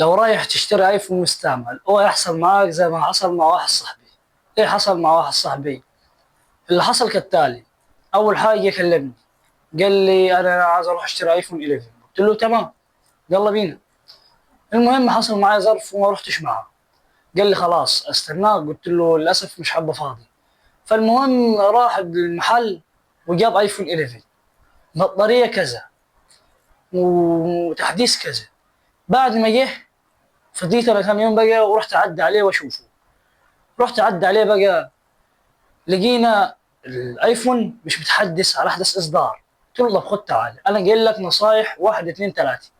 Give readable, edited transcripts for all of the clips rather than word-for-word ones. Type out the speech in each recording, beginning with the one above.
لو رايح تشتري ايفون مستعمل هو يحصل معاك زي ما حصل مع واحد صاحبي. ايه حصل مع واحد صاحبي؟ اللي حصل كالتالي: اول حاجه كلمني، قال لي انا عايز اروح اشتري ايفون 11. قلت له تمام، يلا بينا. المهم حصل معايا ظرف وما رحتش معاه. قال لي خلاص استناك، قلت له للاسف مش حابه فاضي. فالمهم راح المحل وجاب ايفون 11، بطاريه كذا وتحديث كذا. بعد ما جه فضيت انا كم يوم بقى ورحت اعدي عليه واشوفه. رحت اعدي عليه بقى، لقينا الايفون مش متحدث على احدث اصدار. قلت له طب خد تعال انا قايل لك نصايح واحد اثنين ثلاثه،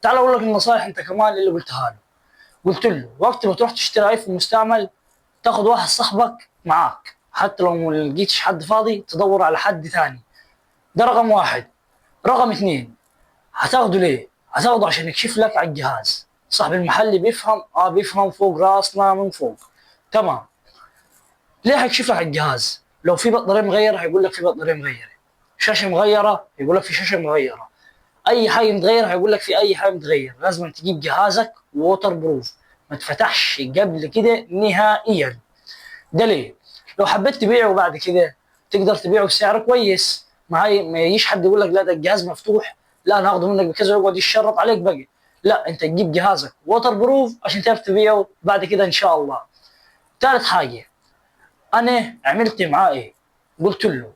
تعال اقول لك النصايح انت كمان اللي قلتها له. قلت له وقت ما تروح تشتري ايفون مستعمل تاخد واحد صاحبك معاك، حتى لو ما لقيتش حد فاضي تدور على حد ثاني. ده رقم واحد. رقم اثنين، هتاخده ليه؟ هتاخده عشان يكشف لك على الجهاز. صاحب المحل بيفهم، بيفهم فوق راسنا من فوق. تمام. ليه هيكشف لك على الجهاز؟ لو في بطاريه مغيره هيقول لك في بطاريه مغيره، شاشه مغيره يقول لك في شاشه مغيره، اي حاجه متغيره هيقول لك في اي حاجه متغيره. لازم تجيب جهازك ووتر بروف، ما تفتحش قبل كده نهائيا. ده ليه؟ لو حبيت تبيعه بعد كده تقدر تبيعه بسعر كويس. ما يجيش حد يقول لك لا ده الجهاز مفتوح، لا انا هاخده منك بكذا ويقعد يشرط عليك بقى. لا، انت تجيب جهازك ووتر بروف عشان تعرف تبيعه بعد كده ان شاء الله. ثالث حاجه، انا عملت معاه ايه؟ قلت له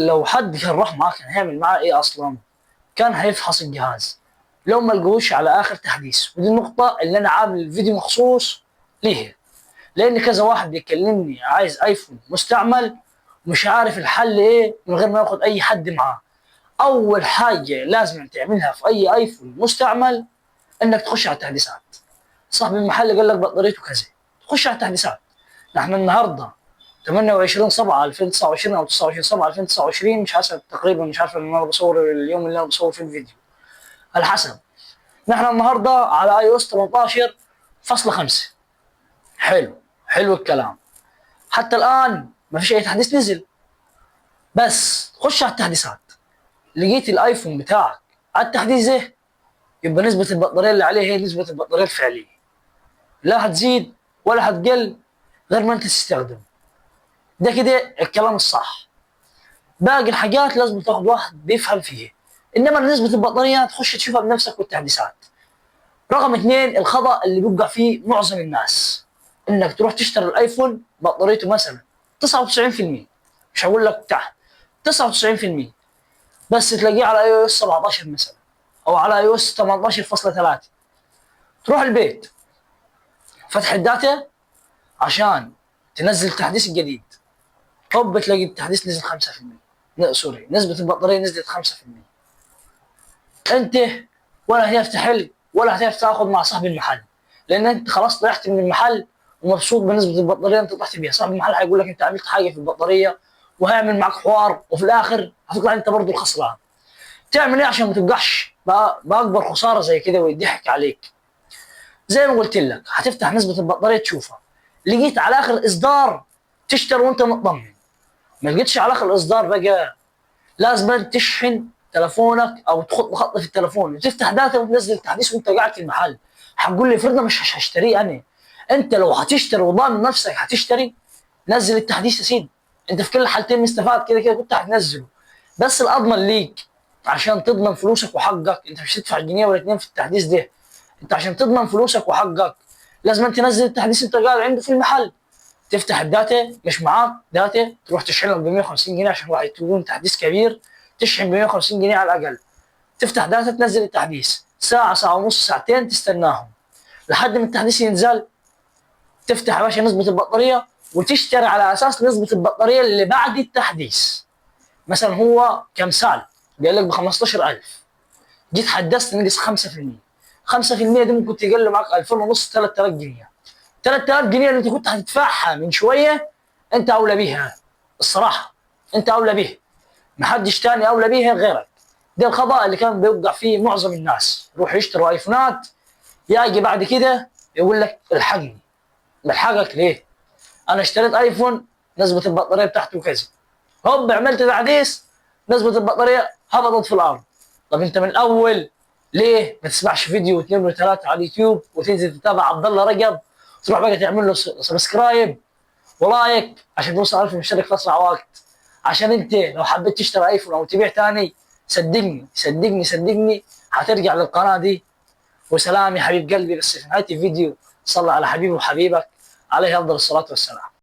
لو حد كان راح معاه كان هيعمل معاه ايه اصلا؟ كان هيفحص الجهاز لو ما لقوش على اخر تحديث. ودي النقطه اللي انا عامل فيديو مخصوص ليها، لان كذا واحد بيكلمني عايز ايفون مستعمل ومش عارف الحل ايه من غير ما ياخد اي حد معاه. اول حاجه لازم تعملها في اي ايفون مستعمل انك تخش على التحديثات. صاحب المحل قال لك بطاريته كذا، تخش على التحديثات. نحن النهارده 28 7 2029 او 29 7 2029، مش حسب تقريبا، مش عارف ان انا بصور اليوم اللي انا بصور فيه الفيديو، على حسب. نحن النهارده على اي او اس 18.5. حلو، حلو الكلام. حتى الان ما فيش اي تحديث نزل. بس خش على التحديثات، لقيت الايفون بتاعك على التحديث ده، يبقى نسبة البطارية اللي عليه هي نسبة البطارية الفعلية، لا هتزيد ولا هتقل غير ما انت تستخدم. ده كده الكلام الصح. باقي الحاجات لازم تاخد واحد بيفهم فيها، انما نسبه البطاريه تخش تشوفها بنفسك والتحديثات. رقم اثنين، الخطا اللي بيوقع فيه معظم الناس، انك تروح تشتري الايفون بطاريته مثلا 99%، مش هقول لك تحت 99%، بس تلاقيه على اي او اس 17 مثلا او على اي او اس 18.3. تروح البيت فتح الداتا عشان تنزل التحديث الجديد، هوب تلاقي التحديث نزل 5%. لا سوري، نسبة البطارية نزلت 5%. انت ولا هتعرف تحل ولا هتعرف تاخد مع صاحب المحل، لان انت خلاص طلعت من المحل ومبسوط بنسبة البطارية انت طلعت بيها. صاحب المحل هيقول لك انت عملت حاجة في البطارية وهيعمل معك حوار، وفي الاخر هتطلع انت برضه الخسران. تعمل ايه عشان ما تبقاش باكبر خسارة زي كده ويضحك عليك؟ زي ما قلت لك، هتفتح نسبة البطارية تشوفها، لقيت على اخر اصدار تشتري وانت مطمن. ما لقيتش على اخر اصدار بقى، لازم تشحن تلفونك او تحط خط في التلفون وتفتح داتا وتنزل التحديث وانت قاعد في المحل. هتقول لي فرضا مش هشتريه انا. انت لو هتشتري وضامن نفسك هتشتري، نزل التحديث يا سيدي. انت في كل الحالتين مستفاد، كده كده كنت هتنزله. بس الاضمن ليك عشان تضمن فلوسك وحقك، انت مش هتدفع جنيه ولا اتنين في التحديث ده. انت عشان تضمن فلوسك وحقك لازم انت تنزل التحديث انت قاعد عنده في المحل. تفتح الداتا، مش معاك داتا تروح تشحن لك ب 150 جنيه عشان واحد يكون تحديث كبير، تشحن ب 150 جنيه على الاقل. تفتح داتا تنزل التحديث ساعه، ساعه ونص، ساعتين تستناهم لحد ما التحديث ينزل. تفتح يا باشا نسبه البطاريه وتشتري على اساس نسبه البطاريه اللي بعد التحديث. مثلا هو كمثال قال لك ب 15,000، جيت حدثت نقص 5%. 5% دي ممكن تقل معك 2000 ونص، 3000 جنيه. 3000 جنيه اللي انت كنت هتدفعها من شويه انت اولى بيها. الصراحه انت اولى بيها، محدش تاني اولى بيها غيرك. ده الخطا اللي كان بيوقع فيه معظم الناس، يروحوا يشتروا ايفونات، يجي بعد كده يقول لك الحقني. بلحقك ليه؟ انا اشتريت ايفون نسبه البطاريه بتاعته كذا، هوب عملت تحديث نسبه البطاريه هبطت في الارض. طب انت من الاول ليه ما تسمعش فيديو واثنين وثلاثه على اليوتيوب وتنزل تتابع عبد الله رجب، تروح بقى تعمل له سبسكرايب ولايك عشان توصل 1000 مشترك في اسرع وقت. عشان انت لو حبيت تشتري ايفون او تبيع تاني، صدقني صدقني صدقني هترجع للقناه دي. وسلام يا حبيب قلبي. بس في نهايه الفيديو صلى على حبيبي وحبيبك عليه افضل الصلاه والسلام.